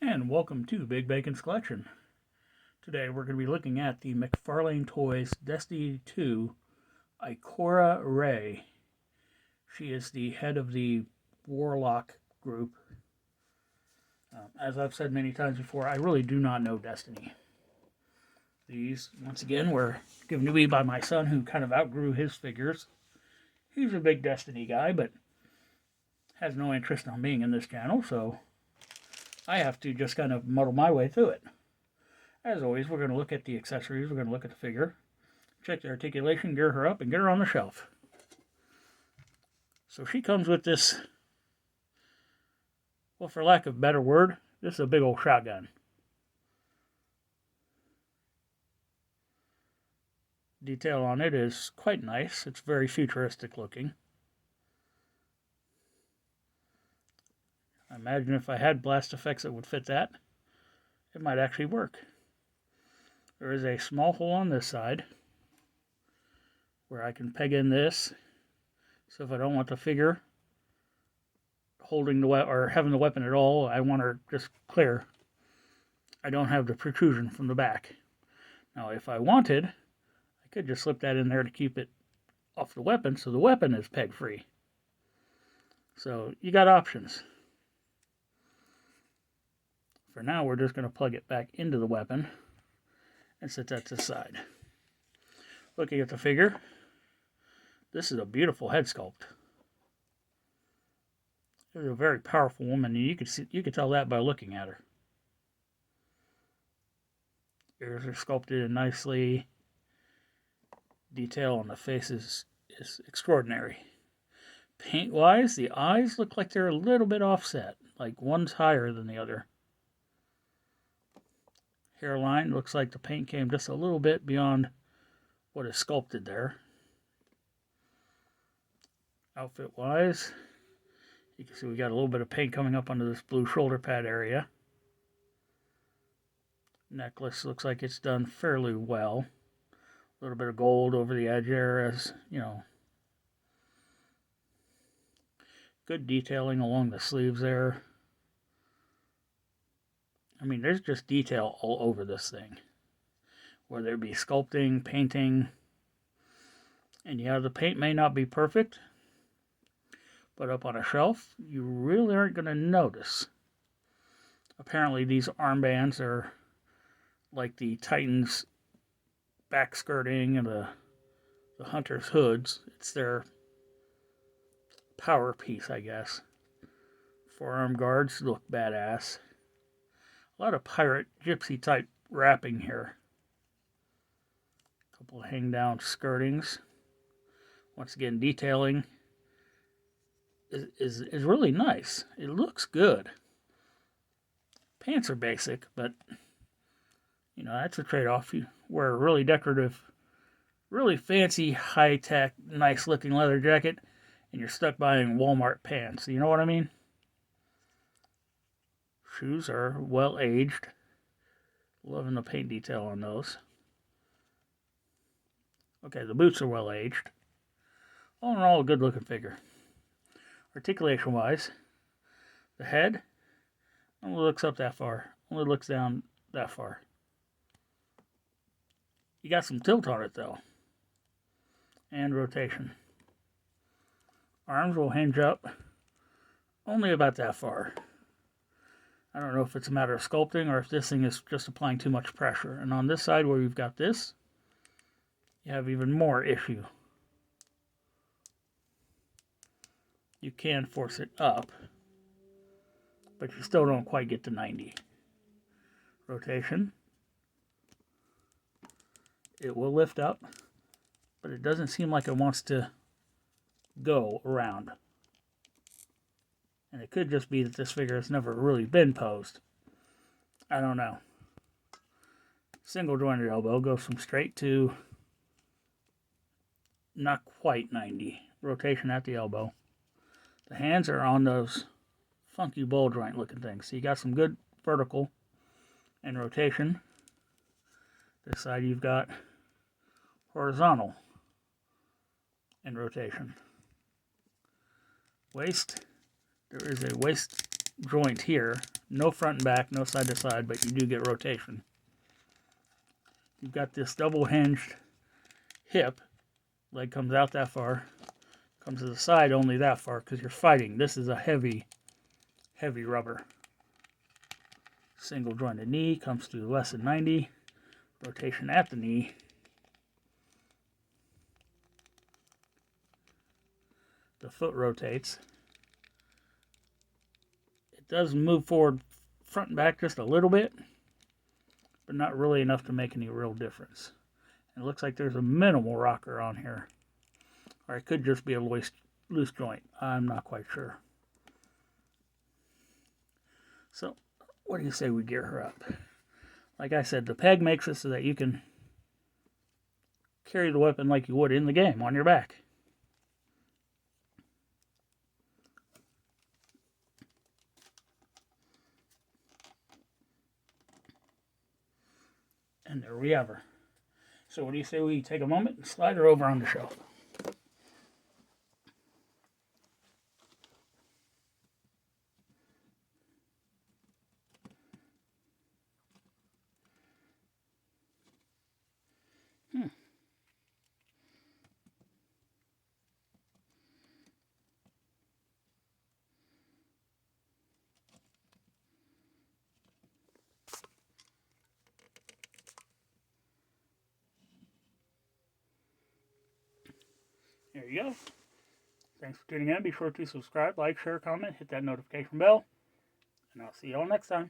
And welcome to Big Bacon's Collection. Today we're going to be looking at the McFarlane Toys Destiny 2 Ikora Ray. She is the head of the Warlock group. As I've said many times before, I really do not know Destiny. These, once again, were given to me by my son, who kind of outgrew his figures. He's a big Destiny guy, but has no interest in being in this channel, so I have to just kind of muddle my way through it. As always, we're going to look at the accessories, we're going to look at the figure, check the articulation, gear her up, and get her on the shelf. So she comes with this, well, for lack of a better word, this is a big old shotgun. Detail on it is quite nice. It's very futuristic looking. I imagine if I had blast effects that would fit that, it might actually work. There is a small hole on this side where I can peg in this. So if I don't want the figure holding the weapon or having the weapon at all, I want her just clear. I don't have the protrusion from the back. Now if I wanted, I could just slip that in there to keep it off the weapon so the weapon is peg free. So you got options. For now, we're just going to plug it back into the weapon and set that to the side. Looking at the figure, this is a beautiful head sculpt. This is a very powerful woman. You could tell that by looking at her. Ears are sculpted in nicely. Detail on the face is extraordinary. Paint-wise, the eyes look like they're a little bit offset, like one's higher than the other. Hairline looks like the paint came just a little bit beyond what is sculpted there. Outfit wise, you can see we got a little bit of paint coming up under this blue shoulder pad area. Necklace looks like it's done fairly well. A little bit of gold over the edge there, as you know. Good detailing along the sleeves there. I mean, there's just detail all over this thing. Whether it be sculpting, painting. And yeah, the paint may not be perfect, but up on a shelf, you really aren't going to notice. Apparently, these armbands are like the Titan's back skirting and the Hunter's hoods. It's their power piece, I guess. Forearm guards look badass. A lot of pirate gypsy type wrapping here. A couple of hang down skirtings. Once again, detailing is really nice. It looks good. Pants are basic, but you know, that's a trade-off. You wear a really decorative, really fancy, high-tech, nice-looking leather jacket, and you're stuck buying Walmart pants. You know what I mean? Shoes are well aged. Loving the paint detail on those. Okay, the boots are well aged. All in all, a good looking figure. Articulation wise, the head only looks up that far, only looks down that far. You got some tilt on it though, and rotation. Arms will hinge up only about that far. I don't know if it's a matter of sculpting or if this thing is just applying too much pressure. And on this side where you've got this, you have even more issue. You can force it up, but you still don't quite get to 90. Rotation. It will lift up, but it doesn't seem like it wants to go around. And it could just be that this figure has never really been posed. I don't know. Single jointed elbow goes from straight to not quite 90. Rotation at the elbow. The hands are on those funky ball joint looking things. So you got some good vertical and rotation. This side you've got horizontal and rotation. Waist. There is a waist joint here. No front and back, no side to side, but you do get rotation. You've got this double hinged hip. Leg comes out that far. Comes to the side only that far because you're fighting. This is a heavy, heavy rubber. Single jointed knee comes to less than 90. Rotation at the knee. The foot rotates. It does move forward front and back just a little bit, but not really enough to make any real difference. And it looks like there's a minimal rocker on here. Or it could just be a loose joint. I'm not quite sure. So, what do you say we gear her up? Like I said, the peg makes it so that you can carry the weapon like you would in the game on your back. And there we have her. So what do you say we take a moment and slide her over on the shelf? There you go. Thanks for tuning in. Be sure to subscribe, like, share, comment, hit that notification bell, and I'll see you all next time.